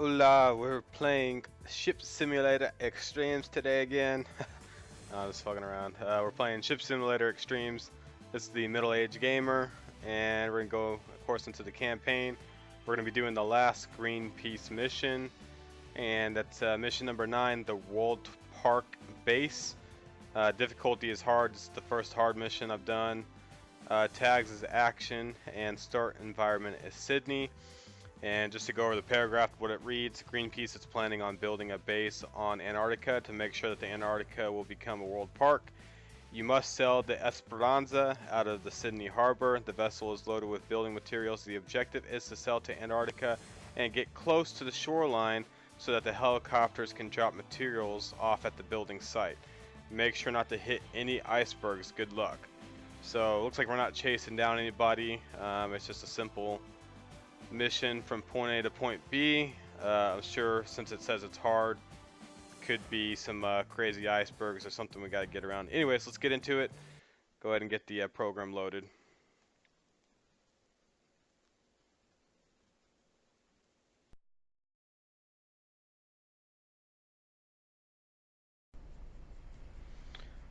Hola, we're playing Ship Simulator Extremes today again. I'm just fucking around. We're playing Ship Simulator Extremes. This is the middle-aged gamer, and we're gonna go, of course, into the campaign. We're gonna be doing the last Greenpeace mission, and that's mission number 9, the World Park Base. Difficulty is hard. This is the first hard mission I've done. Tags is action, and start environment is Sydney. And just to go over the paragraph, what it reads, Greenpeace is planning on building a base on Antarctica to make sure that the Antarctica will become a world park. You must sail the Esperanza out of the Sydney harbor. The vessel is loaded with building materials. The objective is to sail to Antarctica and get close to the shoreline so that the helicopters can drop materials off at the building site. Make sure not to hit any icebergs. Good luck. So it looks like we're not chasing down anybody. It's just a simple mission from point A to point B. I'm sure since it says it's hard, could be some crazy icebergs or something we got to get around. Anyways, let's get into it. Go ahead and get the program loaded.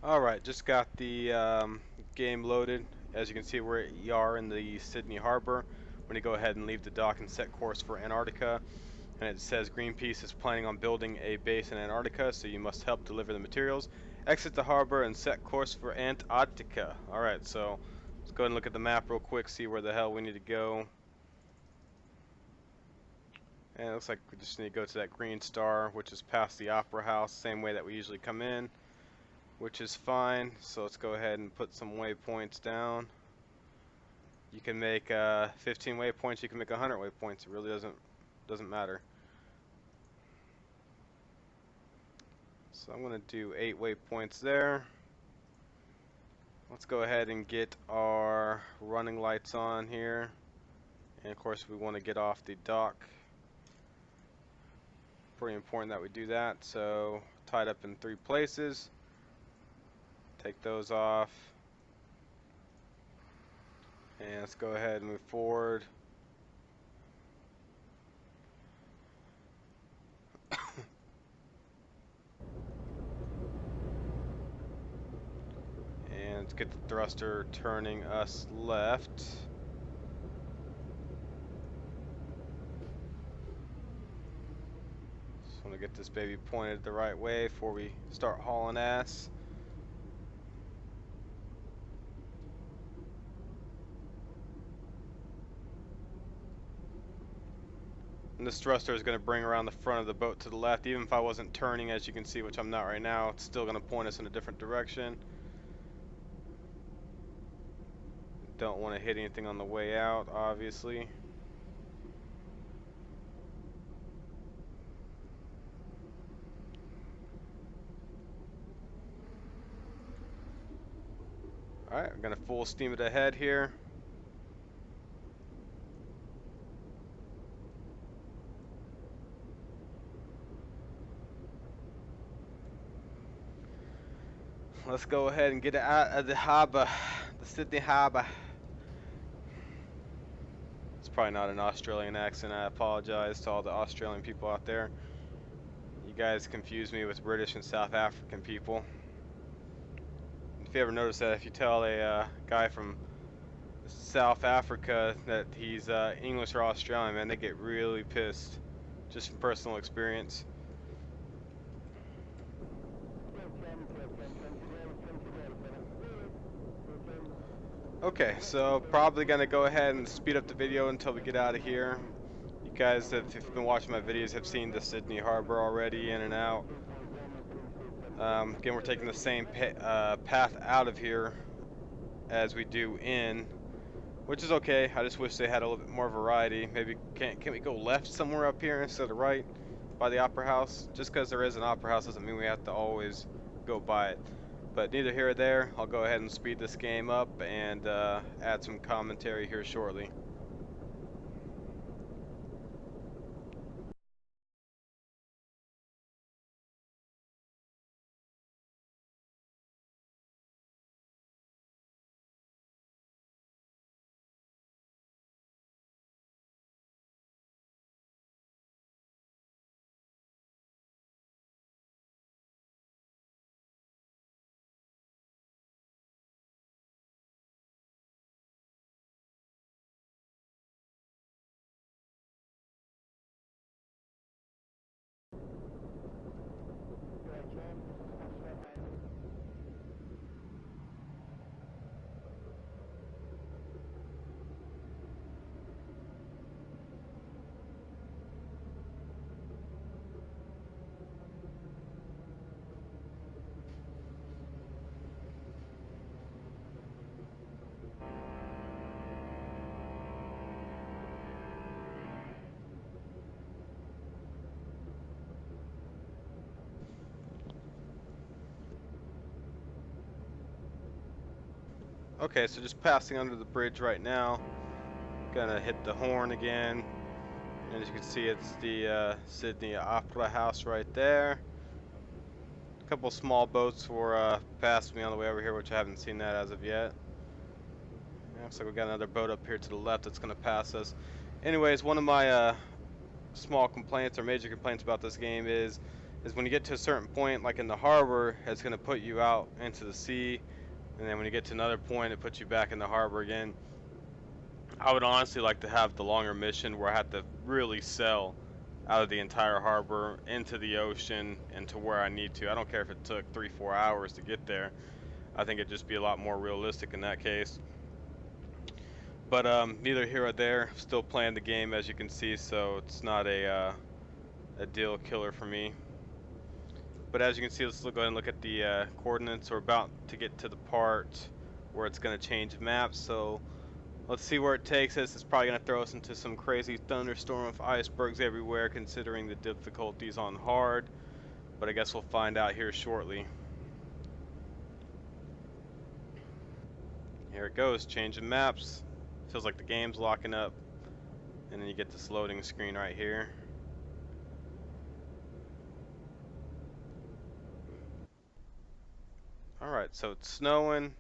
Alright, just got the game loaded. As you can see, we are in the Sydney harbor. We're going to go ahead and leave the dock and set course for Antarctica. And it says Greenpeace is planning on building a base in Antarctica, so you must help deliver the materials. Exit the harbor and set course for Antarctica. Alright, so let's go ahead and look at the map real quick, see where the hell we need to go. And it looks like we just need to go to that green star, which is past the Opera House, same way that we usually come in, which is fine. So let's go ahead and put some waypoints down. You can make 15 waypoints, you can make 100 waypoints. It really doesn't matter. So I'm going to do 8 waypoints there. Let's go ahead and get our running lights on here. And of course we want to get off the dock. Pretty important that we do that. So tied up in 3 places. Take those off. And let's go ahead and move forward. And let's get the thruster turning us left. Just want to get this baby pointed the right way before we start hauling ass. And this thruster is going to bring around the front of the boat to the left. Even if I wasn't turning, as you can see, which I'm not right now, it's still going to point us in a different direction. Don't want to hit anything on the way out, obviously. Alright, we're going to full steam it ahead here. Let's go ahead and get it out of the harbor, the Sydney harbor. It's probably not an Australian accent. I apologize to all the Australian people out there. You guys confuse me with British and South African people. If you ever notice that, if you tell a guy from South Africa that he's English or Australian, man, they get really pissed. Just from personal experience. Okay, so probably gonna go ahead and speed up the video until we get out of here. You guys, if you've been watching my videos, have seen the Sydney Harbor already, in and out. Again, we're taking the same path out of here as we do in, which is okay. I just wish they had a little bit more variety. Maybe can we go left somewhere up here instead of right by the Opera House? Just because there is an Opera House doesn't mean we have to always go by it. But neither here or there, I'll go ahead and speed this game up and add some commentary here shortly. Okay, so just passing under the bridge right now. Gonna hit the horn again. And as you can see, it's the Sydney Opera House right there. A couple small boats were past me on the way over here, which I haven't seen that as of yet. Yeah, looks like we got another boat up here to the left that's gonna pass us. Anyways, one of my small complaints or major complaints about this game is when you get to a certain point, like in the harbor, it's gonna put you out into the sea, and then when you get to another point, it puts you back in the harbor again. I would honestly like to have the longer mission where I have to really sail out of the entire harbor into the ocean and to where I need to. I don't care if it took 3-4 hours to get there. I think it'd just be a lot more realistic in that case. But neither here or there. Still playing the game, as you can see, so it's not a deal killer for me. But as you can see, let's go ahead and look at the coordinates. We're about to get to the part where it's going to change maps, so let's see where it takes us. It's probably going to throw us into some crazy thunderstorm of icebergs everywhere, considering the difficulties on hard. But I guess we'll find out here shortly. Here it goes, changing maps. Feels like the game's locking up. And then you get this loading screen right here. Alright, so it's snowing.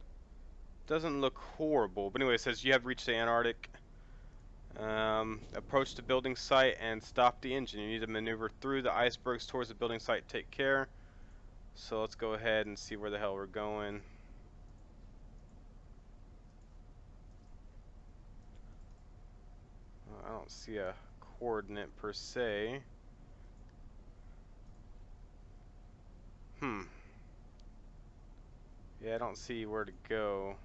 Doesn't look horrible. But anyway, it says you have reached the Antarctic. Approach the building site and stop the engine. You need to maneuver through the icebergs towards the building site. Take care. So let's go ahead and see where the hell we're going. I don't see a coordinate per se. Yeah, I don't see where to go.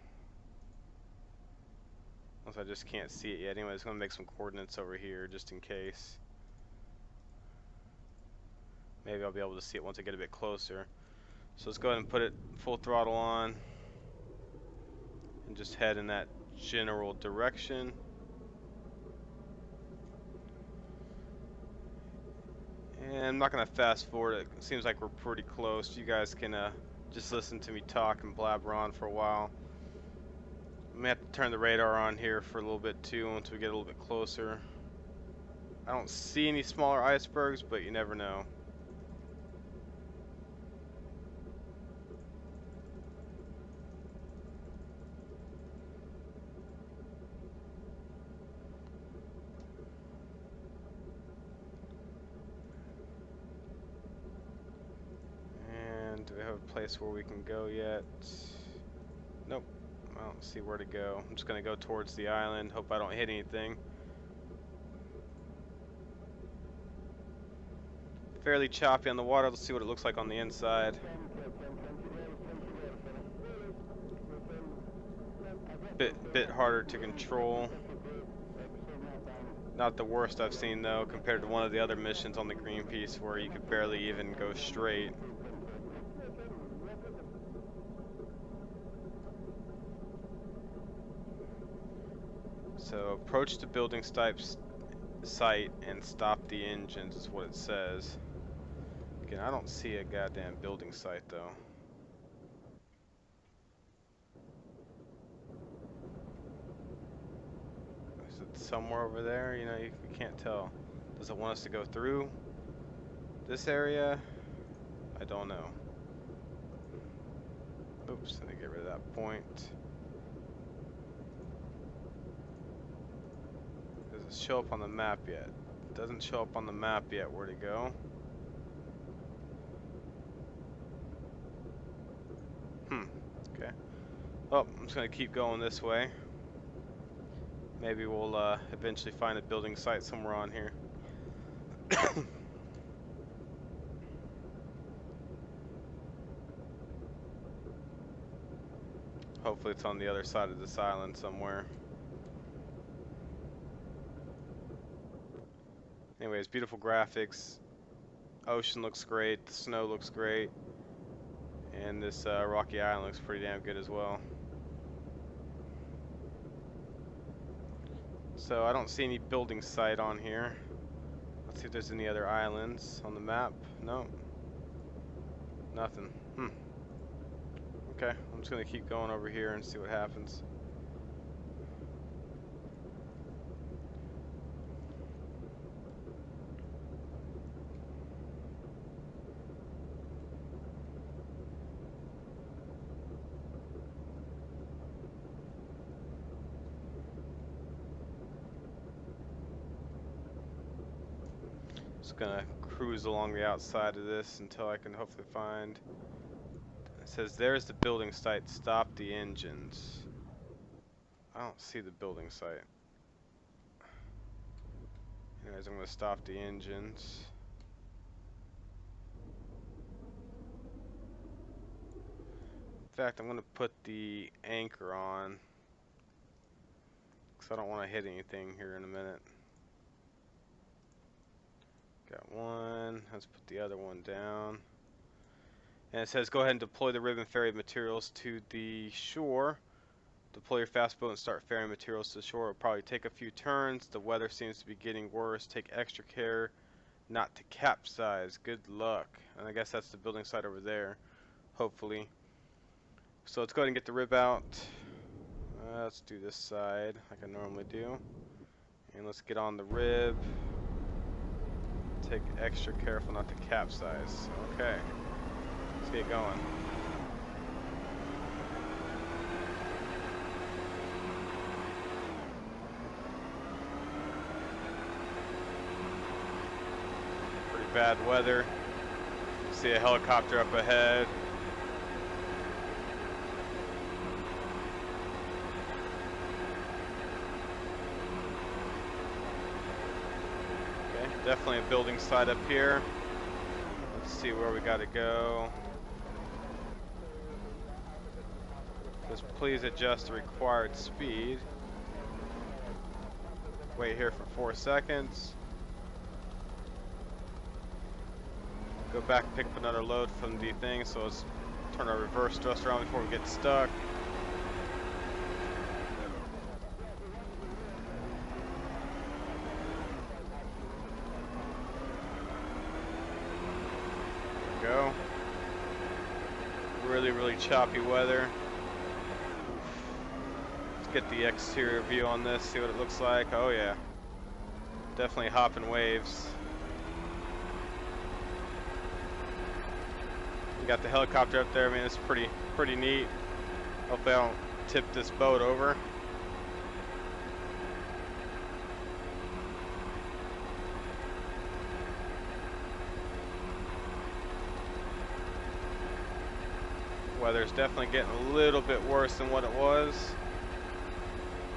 Unless I just can't see it yet. Anyway, it's going to make some coordinates over here just in case. Maybe I'll be able to see it once I get a bit closer. So let's go ahead and put it full throttle on. And just head in that general direction. And I'm not going to fast forward. It seems like we're pretty close. You guys can just listen to me talk and blabber on for a while. I may have to turn the radar on here for a little bit too once we get a little bit closer. I don't see any smaller icebergs, but you never know. And do we have a place where we can go yet? Nope. I don't see where to go. I'm just going to go towards the island. Hope I don't hit anything. Fairly choppy on the water. Let's see what it looks like on the inside. Bit harder to control. Not the worst I've seen though, compared to one of the other missions on the Greenpeace where you could barely even go straight. So approach the building site and stop the engines is what it says. Again, I don't see a goddamn building site though. Is it somewhere over there? You know, you can't tell. Does it want us to go through this area? I don't know. Oops, let me get rid of that point. Does it show up on the map yet? It doesn't show up on the map yet where to go. Okay. Well, I'm just gonna keep going this way. Maybe we'll eventually find a building site somewhere on here. Hopefully it's on the other side of this island somewhere. Anyways, beautiful graphics. Ocean looks great. The snow looks great. And this rocky island looks pretty damn good as well. So I don't see any building site on here. Let's see if there's any other islands on the map. No. Nothing. Okay, I'm just gonna keep going over here and see what happens. Just gonna cruise along the outside of this until I can hopefully find. It says there's the building site. Stop the engines. I don't see the building site. Anyways, I'm gonna stop the engines. In fact, I'm gonna put the anchor on because I don't want to hit anything here in a minute. Got one. Let's put the other one down. And it says go ahead and deploy the ribbon ferry materials to the shore. Deploy your fast boat and start ferrying materials to the shore. It'll probably take a few turns. The weather seems to be getting worse. Take extra care not to capsize. Good luck. And I guess that's the building site over there, hopefully. So let's go ahead and get the rib out. Let's do this side like I normally do. And let's get on the rib. Take extra careful not to capsize. Okay. Let's get going. Pretty bad weather. See a helicopter up ahead. Okay, definitely a building site up here. Let's see where we gotta go. Just please adjust the required speed. Wait here for 4 seconds. Go back and pick up another load from the thing, so let's turn our reverse thrust around before we get stuck. There we go. Really choppy weather. Let's get the exterior view on this, see what it looks like. Oh yeah, definitely hopping waves. Got the helicopter up there. I mean, it's pretty neat. Hopefully I don't tip this boat over. Weather's definitely getting a little bit worse than what it was.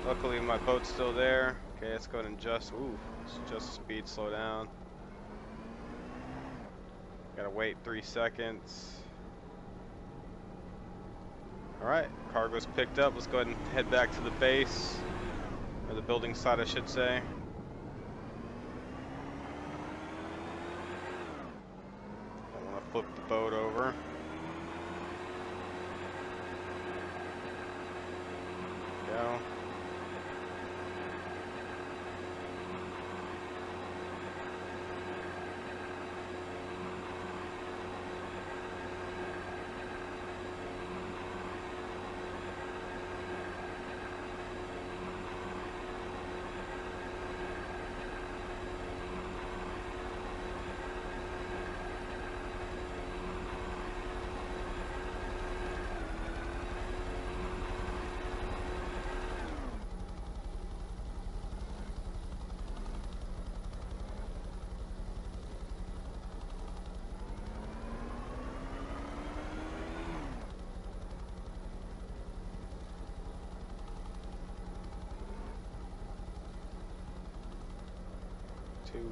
Luckily my boat's still there. Okay, let's go ahead and adjust speed, slow down. Gotta wait 3 seconds. Alright, cargo's picked up. Let's go ahead and head back to the base. Or the building site, I should say. I want to flip the boat over. Go.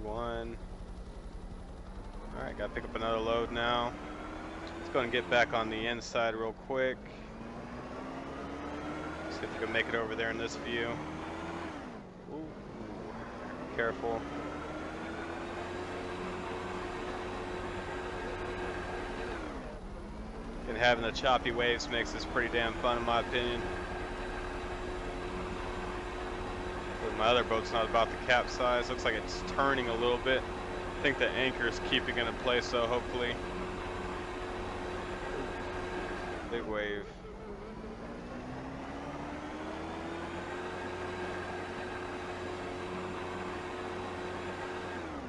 One. Alright, gotta pick up another load now. Let's go and get back on the inside real quick. See if we can make it over there in this view. Ooh, careful. And having the choppy waves makes this pretty damn fun in my opinion. But my other boat's not about to capsize. Looks like it's turning a little bit. I think the anchor is keeping it in place, so hopefully. Big wave.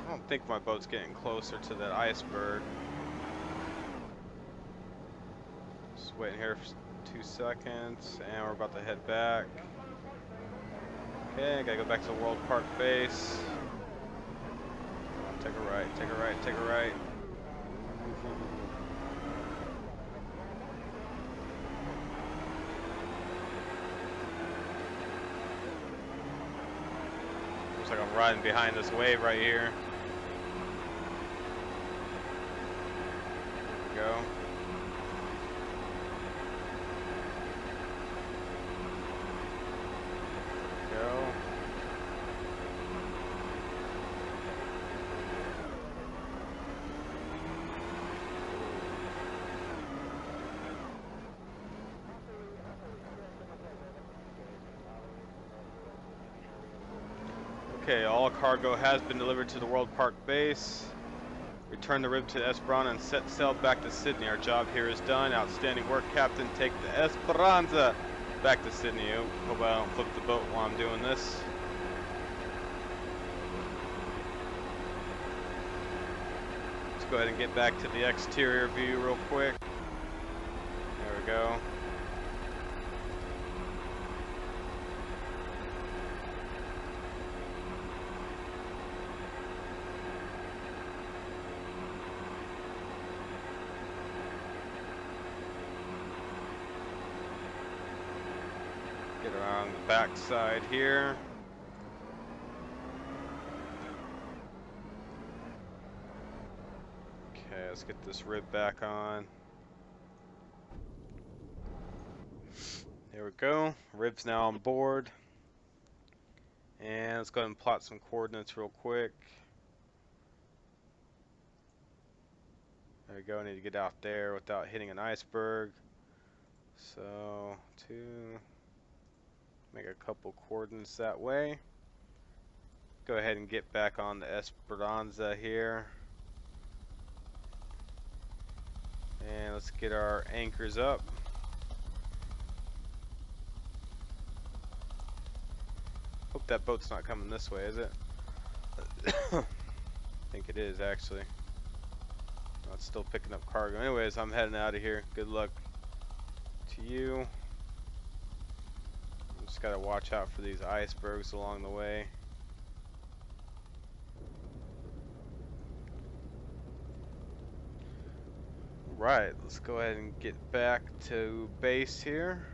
I don't think my boat's getting closer to that iceberg. Just waiting here for 2 seconds, and we're about to head back. Okay, gotta go back to the World Park base. Take a right, take a right, take a right. Looks like I'm riding behind this wave right here. There we go. Okay, all cargo has been delivered to the World Park base. Return the rib to Esperanza and set sail back to Sydney. Our job here is done. Outstanding work, Captain. Take the Esperanza back to Sydney. Hope I don't flip the boat while I'm doing this. Let's go ahead and get back to the exterior view real quick. There we go. Get around the back side here. Okay, let's get this rib back on. There we go. Rib's now on board. And let's go ahead and plot some coordinates real quick. There we go. I need to get out there without hitting an iceberg. So, make a couple coordinates that way. Go ahead and get back on the Esperanza here. And let's get our anchors up. Hope that boat's not coming this way, is it? I think it is actually. No, it's still picking up cargo. Anyways, I'm heading out of here. Good luck to you. Just gotta watch out for these icebergs along the way. Right, let's go ahead and get back to base here.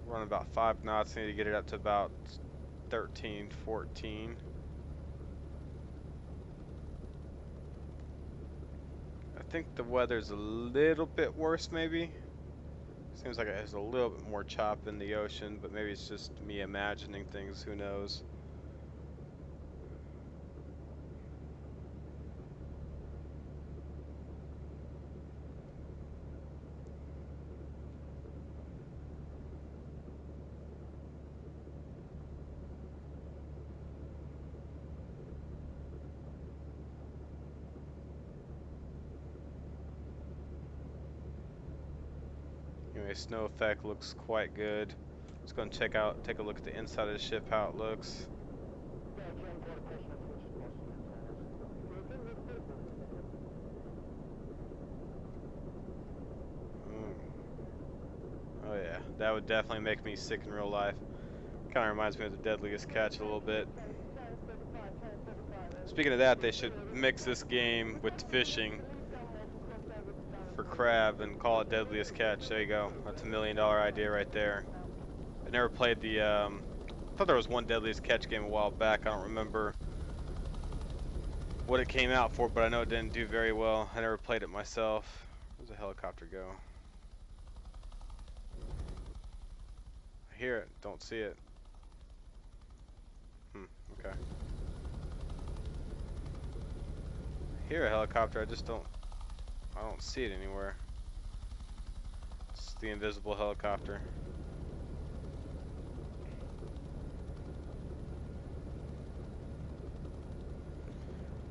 Run about 5 knots, need to get it up to about 13, 14. I think the weather's a little bit worse maybe. Seems like it has a little bit more chop in the ocean, but maybe it's just me imagining things, who knows. Anyway, snow effect looks quite good. Let's go and take a look at the inside of the ship, how it looks. Oh yeah, that would definitely make me sick in real life. Kind of reminds me of the Deadliest Catch a little bit. Speaking of that, they should mix this game with fishing for crab and call it Deadliest Catch. There you go. That's $1 million idea right there. I never played the, I thought there was one Deadliest Catch game a while back. I don't remember what it came out for, but I know it didn't do very well. I never played it myself. Where's the helicopter go? hear it, don't see it. Okay. I hear a helicopter, I don't see it anywhere. It's the invisible helicopter.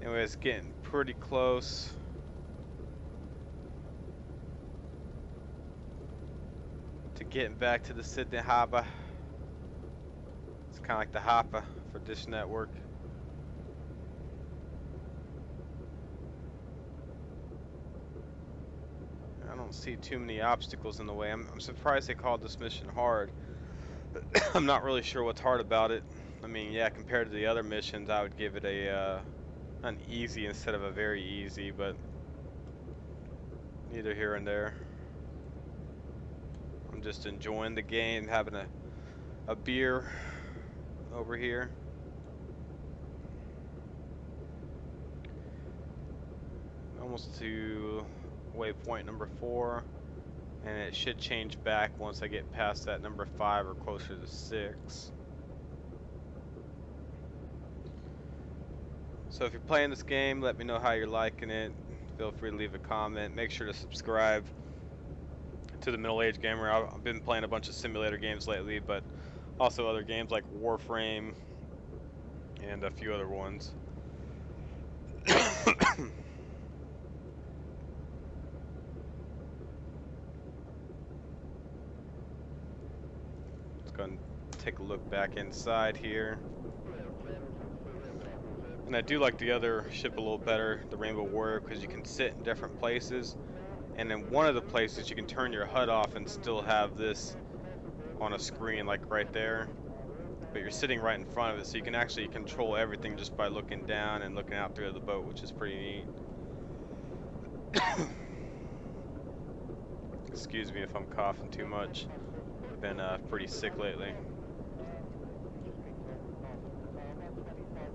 Anyway, it's getting pretty close. To getting back to the Sydney Harbour. It's kind of like the Harper for Dish Network. I don't see too many obstacles in the way. I'm surprised they called this mission hard. I'm not really sure what's hard about it. I mean, yeah, compared to the other missions, I would give it a an easy instead of a very easy, but neither here and there. I'm just enjoying the game, having a beer over here. Almost to waypoint number 4, and it should change back once I get past that number 5 or closer to 6. So if you're playing this game, let me know how you're liking it. Feel free to leave a comment. Make sure to subscribe to the Middle-Aged Gamer. I've been playing a bunch of simulator games lately, but also other games like Warframe and a few other ones. Let's go and take a look back inside here. And I do like the other ship a little better, the Rainbow Warrior, because you can sit in different places. And in one of the places you can turn your HUD off and still have this on a screen, like right there. But you're sitting right in front of it, so you can actually control everything just by looking down and looking out through the boat, which is pretty neat. Excuse me if I'm coughing too much. I've been pretty sick lately.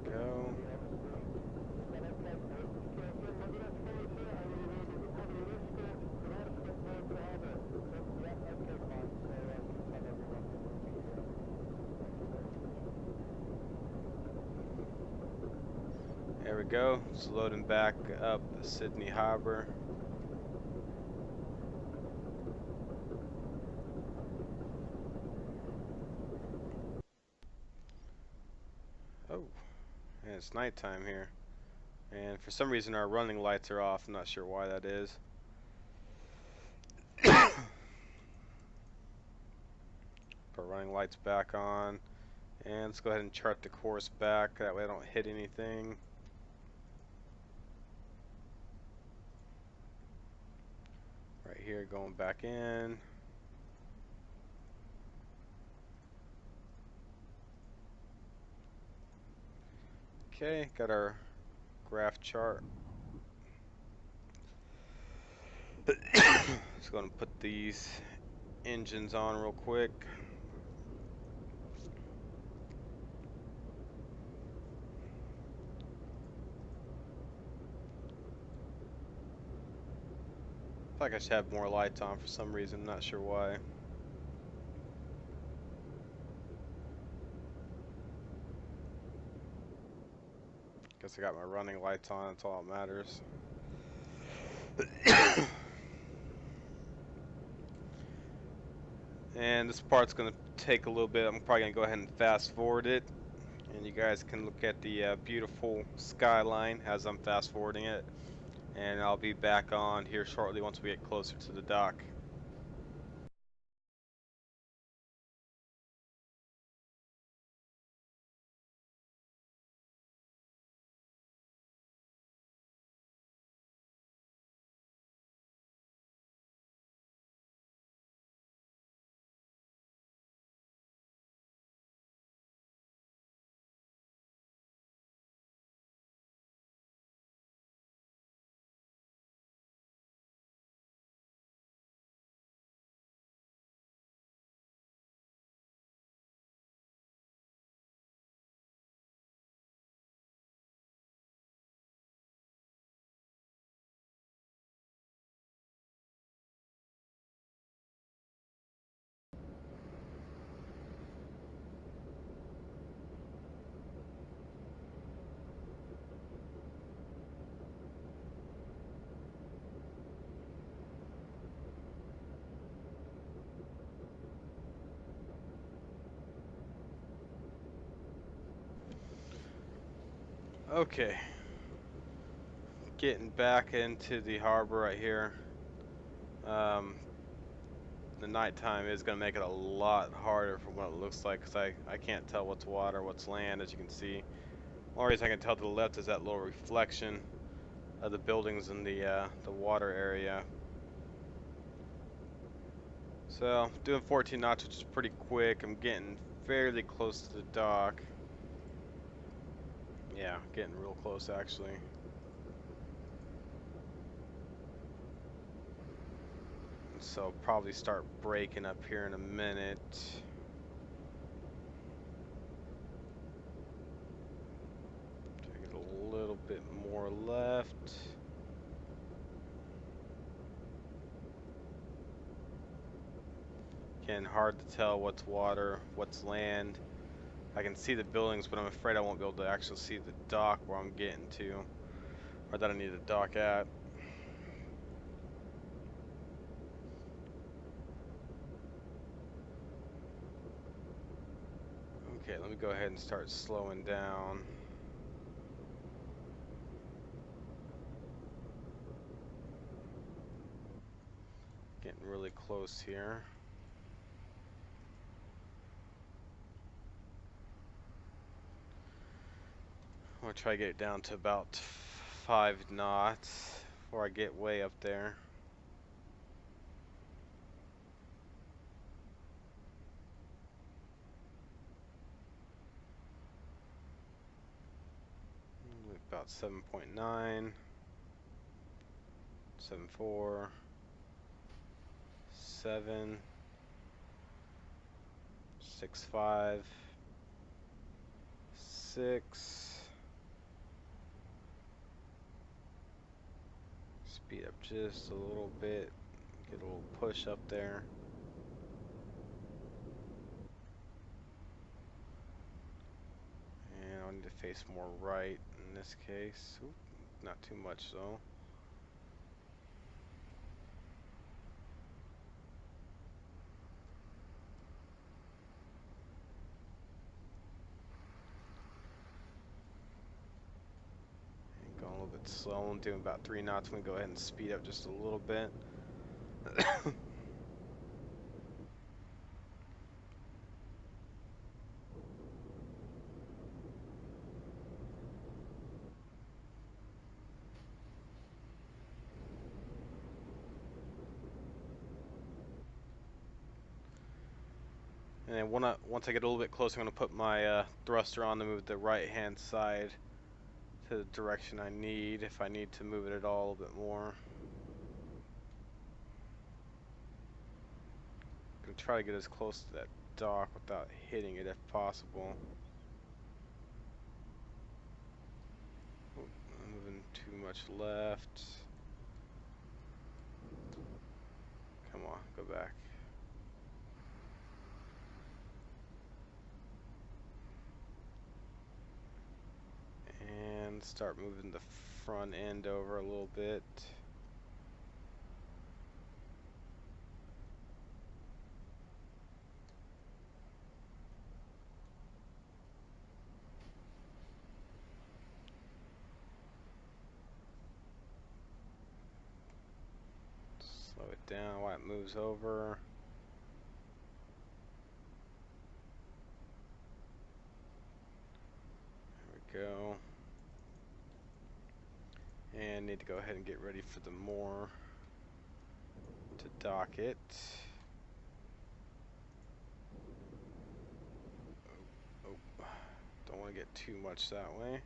Go. There we go. It's loading back up Sydney Harbour. Oh, and it's nighttime here. And for some reason our running lights are off. I'm not sure why that is. Put running lights back on. And let's go ahead and chart the course back. That way I don't hit anything. Right here, going back in. Okay, got our graph chart. Just going to put these engines on real quick. I feel like I should have more lights on for some reason, not sure why. Guess I got my running lights on, that's all that matters. And this part's going to take a little bit. I'm probably going to go ahead and fast forward it. And you guys can look at the beautiful skyline as I'm fast forwarding it. And I'll be back on here shortly once we get closer to the dock. Okay, getting back into the harbor right here. Um, the nighttime is going to make it a lot harder from what it looks like, because I can't tell what's water, what's land, as you can see. Only reason I can tell to the left is that little reflection of the buildings in the water area. So, doing 14 knots, which is pretty quick. I'm getting fairly close to the dock. Yeah, getting real close actually. So probably start braking up here in a minute. Try to get a little bit more left. Again, hard to tell what's water, what's land. I can see the buildings, but I'm afraid I won't be able to actually see the dock where I'm getting to, or that I need to dock at. Okay, let me go ahead and start slowing down. Getting really close here. I'm gonna try to get it down to about 5 knots before I get way up there. About 7.9, 7.4, 7, 6.5, 6. Speed up just a little bit, get a little push up there. And I need to face more right in this case. Oop, not too much though. And going a little bit slow. I'm doing about 3 knots. I'm gonna go ahead and speed up just a little bit. And then once I get a little bit closer, I'm going to put my thruster on to move the right hand side to the direction I need, if I need to move it at all a bit more. I'm going to try to get as close to that dock without hitting it if possible. Oop, I'm moving too much left. Come on, go back. And start moving the front end over a little bit. Slow it down while it moves over. There we go. And need to go ahead and get ready for the moor to dock it. Oh, don't want to get too much that way.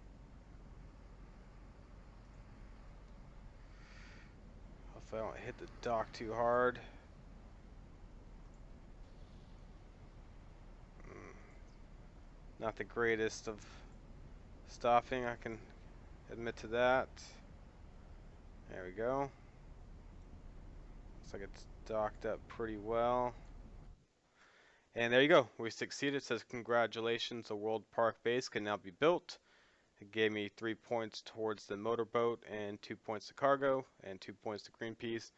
Hopefully I don't hit the dock too hard. Not the greatest of stopping, I can admit to that. There we go. Looks like it's docked up pretty well. And there you go, we succeeded. It says congratulations, the World Park base can now be built. It gave me 3 points towards the motorboat and 2 points to cargo and 2 points to Greenpeace.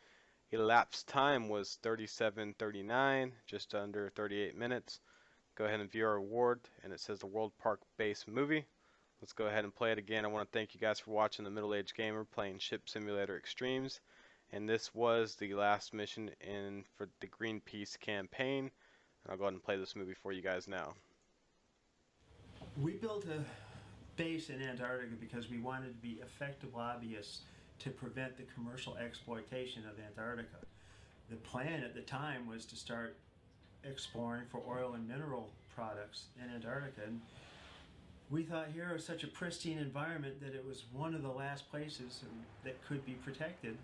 Elapsed time was 37:39, just under 38 minutes. Go ahead and view our reward, and it says the World Park base movie. Let's go ahead and play it again. I want to thank you guys for watching The Middle-Aged Gamer playing Ship Simulator Extremes. And this was the last mission for the Greenpeace campaign. And I'll go ahead and play this movie for you guys now. We built a base in Antarctica because we wanted to be effective lobbyists to prevent the commercial exploitation of Antarctica. The plan at the time was to start exploring for oil and mineral products in Antarctica. And we thought here was such a pristine environment that it was one of the last places that could be protected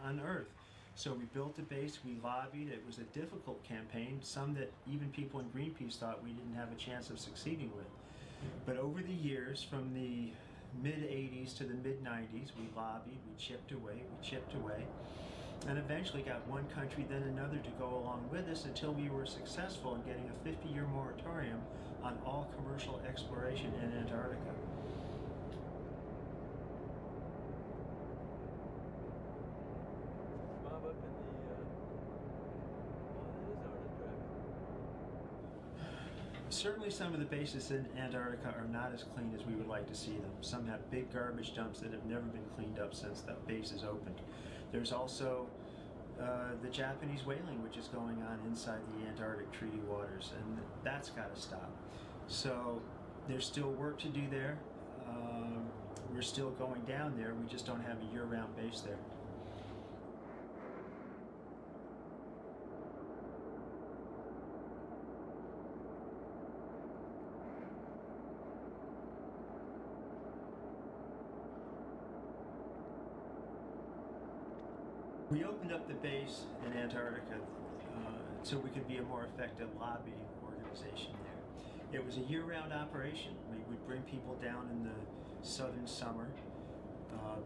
on Earth. So we built a base, we lobbied. It was a difficult campaign, some that even people in Greenpeace thought we didn't have a chance of succeeding with. But over the years, from the mid-80s to the mid-90s, we lobbied, we chipped away, and eventually got one country then another to go along with us until we were successful in getting a 50-year moratorium on all commercial exploration in Antarctica. Certainly some of the bases in Antarctica are not as clean as we would like to see them. Some have big garbage dumps that have never been cleaned up since that base is opened. There's also the Japanese whaling which is going on inside the Antarctic treaty waters, and that's got to stop. So there's still work to do there. We're still going down there, we just don't have a year-round base there. We opened up the base in Antarctica so we could be a more effective lobbying organization there. It was a year-round operation. We would bring people down in the southern summer,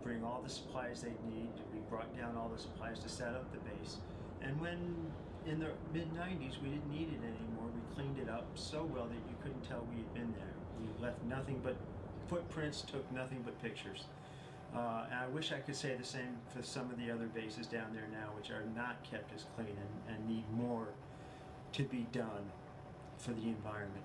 bring all the supplies they'd need. We brought down all the supplies to set up the base. And when, in the mid-90s, we didn't need it anymore, we cleaned it up so well that you couldn't tell we had been there. We left nothing but footprints, took nothing but pictures. And I wish I could say the same for some of the other bases down there now, which are not kept as clean and need more to be done for the environment.